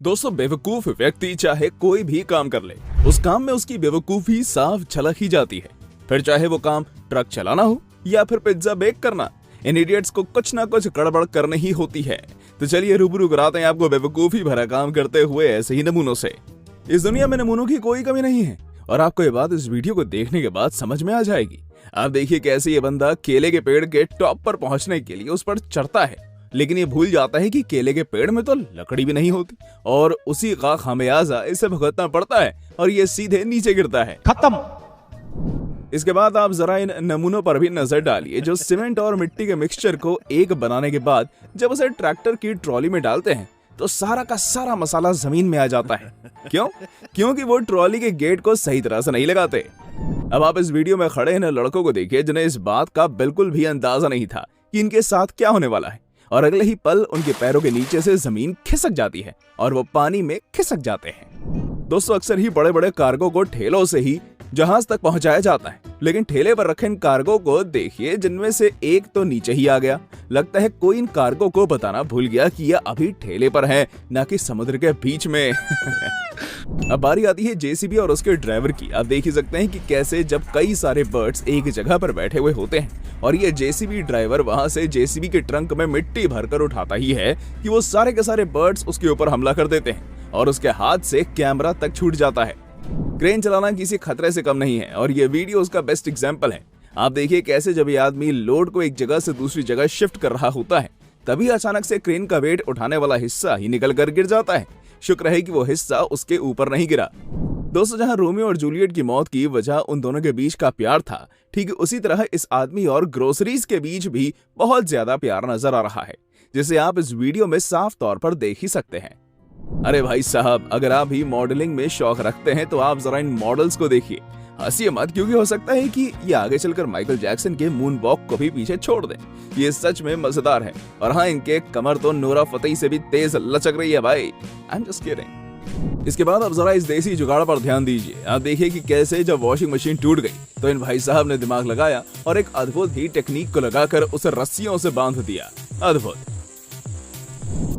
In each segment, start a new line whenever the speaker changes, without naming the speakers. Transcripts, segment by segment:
दोस्तों, बेवकूफ व्यक्ति चाहे कोई भी काम कर ले, उस काम में उसकी बेवकूफी साफ झलक ही जाती है। फिर चाहे वो काम ट्रक चलाना हो या फिर पिज्जा बेक करना, इन इडियट्स को कुछ ना कुछ गड़बड़ करनी ही होती है। तो चलिए रूबरू कराते हैं आपको बेवकूफी भरा काम करते हुए ऐसे ही नमूनों से। इस दुनिया में नमूनों की कोई कमी नहीं है और आपको ये बात इस वीडियो को देखने के बाद समझ में आ जाएगी। आप देखिए कैसे ये बंदा केले के पेड़ के टॉप पर पहुंचने के लिए उस पर चढ़ता है, लेकिन ये भूल जाता है कि केले के पेड़ में तो लकड़ी भी नहीं होती और उसी का खामियाजा इसे भुगतना पड़ता है और ये सीधे नीचे गिरता है।
खत्म।
इसके बाद आप जरा इन नमूनों पर भी नजर डालिए जो सीमेंट और मिट्टी के मिक्सचर को एक बनाने के बाद जब उसे ट्रैक्टर की ट्रॉली में डालते हैं तो सारा का सारा मसाला जमीन में आ जाता है। क्यों? क्योंकि वो ट्रॉली के गेट को सही तरह से नहीं लगाते। अब आप इस वीडियो में खड़े इन लड़कों को देखिए जिन्हें इस बात का बिल्कुल भी अंदाजा नहीं था कि इनके साथ क्या होने वाला है और अगले ही पल उनके पैरों के नीचे से जमीन खिसक जाती है और वो पानी में खिसक जाते हैं। दोस्तों, अक्सर ही बड़े बड़े कार्गो को ठेलों से ही जहाज तक पहुंचाया जाता है, लेकिन ठेले पर रखे इन कार्गो को देखिए जिनमें से एक तो नीचे ही आ गया। लगता है कोई इन कार्गो को बताना भूल गया कि यह अभी ठेले पर है, ना कि समुद्र के बीच में। अब बारी आती है जेसीबी और उसके ड्राइवर की। आप देख ही सकते हैं कि कैसे जब कई सारे बर्ड्स एक जगह पर बैठे हुए होते हैं और ये जेसीबी ड्राइवर वहां से जेसीबी के ट्रंक में मिट्टी भरकर उठाता ही है कि वो सारे के सारे बर्ड्स उसके ऊपर हमला कर देते हैं और उसके हाथ से कैमरा तक छूट जाता है। क्रेन चलाना किसी खतरे से कम नहीं है और ये वीडियो उसका बेस्ट एग्जाम्पल है। आप देखिए कैसे जब ये आदमी लोड को एक जगह से दूसरी जगह शिफ्ट कर रहा होता है तभी अचानक से क्रेन का वेट उठाने वाला हिस्सा ही निकल कर गिर जाता है। शुक्र है कि वो हिस्सा उसके ऊपर नहीं गिरा। दोस्तों, जहां रोमियो और जूलियट की मौत की वजह उन दोनों के बीच का प्यार था, ठीक उसी तरह इस आदमी और ग्रोसरीज के बीच भी बहुत ज्यादा प्यार नजर आ रहा है, जिसे आप इस वीडियो में साफ तौर पर देख ही सकते हैं। अरे भाई साहब, अगर आप भी मॉडलिंग में शौक रखते हैं तो आप जरा इन मॉडल्स को देखिए। हंसिए मत, क्योंकि हो सकता है कि ये आगे चलकर माइकल जैक्सन के मून वॉक को भी पीछे छोड़ दें। ये सच में मजेदार है और हाँ, इनके कमर तो नोरा फतेही से भी तेज लचक रही है भाई। I am just kidding. इसके बाद अब जरा इस देसी जुगाड़ पर ध्यान दीजिए। आप देखिए कि कैसे जब वॉशिंग मशीन टूट गई तो इन भाई साहब ने दिमाग लगाया और एक अद्भुत ही टेक्निक को लगाकर उसे रस्सियों से बांध दिया। अद्भुत।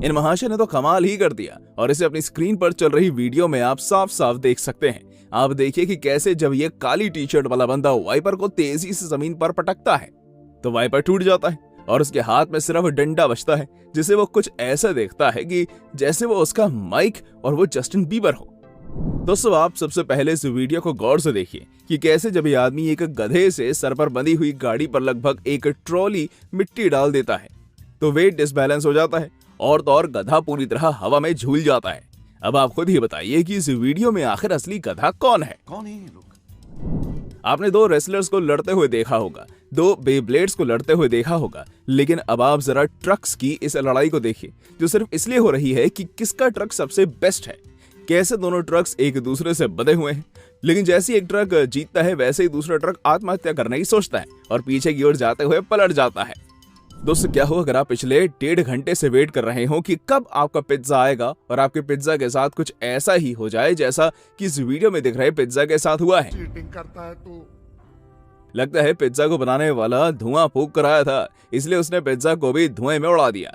इन महाशय ने तो कमाल ही कर दिया और इसे अपनी स्क्रीन पर चल रही वीडियो में आप साफ साफ देख सकते हैं। आप देखिए कि कैसे जब ये काली टी शर्ट वाला बंदा वाइपर को तेजी से जमीन पर पटकता है तो वाइपर टूट जाता है और उसके हाथ में सिर्फ डंडा बचता है, जिसे वो कुछ ऐसा देखता है कि जैसे वो उसका माइक और वो जस्टिन बीबर हो। दोस्तों, आप सबसे पहले इस वीडियो को गौर से देखिए कि कैसे जब ये आदमी एक गधे से सर पर बंधी हुई गाड़ी पर लगभग एक ट्रॉली मिट्टी डाल देता है तो वेट डिसबैलेंस हो जाता है और तो और गधा पूरी तरह हवा में झूल जाता है। अब आप खुद ही बताइए कि इस वीडियो में आखिर असली गधा कौन है?
कौन है ये लोग?
आपने दो रेसलर्स को लड़ते हुए देखा होगा, दो बेब्लेड्स को लड़ते हुए देखा होगा, लेकिन अब आप जरा ट्रक्स की इस लड़ाई को देखिए जो सिर्फ इसलिए हो रही है कि किसका ट्रक सबसे बेस्ट है। कैसे दोनों ट्रक्स एक दूसरे से बंधे हुए हैं, लेकिन जैसे एक ट्रक जीतता है वैसे ही दूसरा ट्रक आत्महत्या करने की सोचता है और पीछे की ओर जाते हुए पलट जाता है। दोस्तों, क्या हो अगर आप पिछले 1.5 घंटे से वेट कर रहे हो कि कब आपका पिज्जा आएगा और आपके पिज्जा के साथ कुछ ऐसा ही हो जाए जैसा कि इस वीडियो में दिख रहे पिज्जा के साथ हुआ है।
चीटिंग करता है तू।
लगता है पिज्जा को बनाने वाला धुआं फूंक कर आया था, इसलिए उसने पिज्जा को भी धुएं में उड़ा दिया।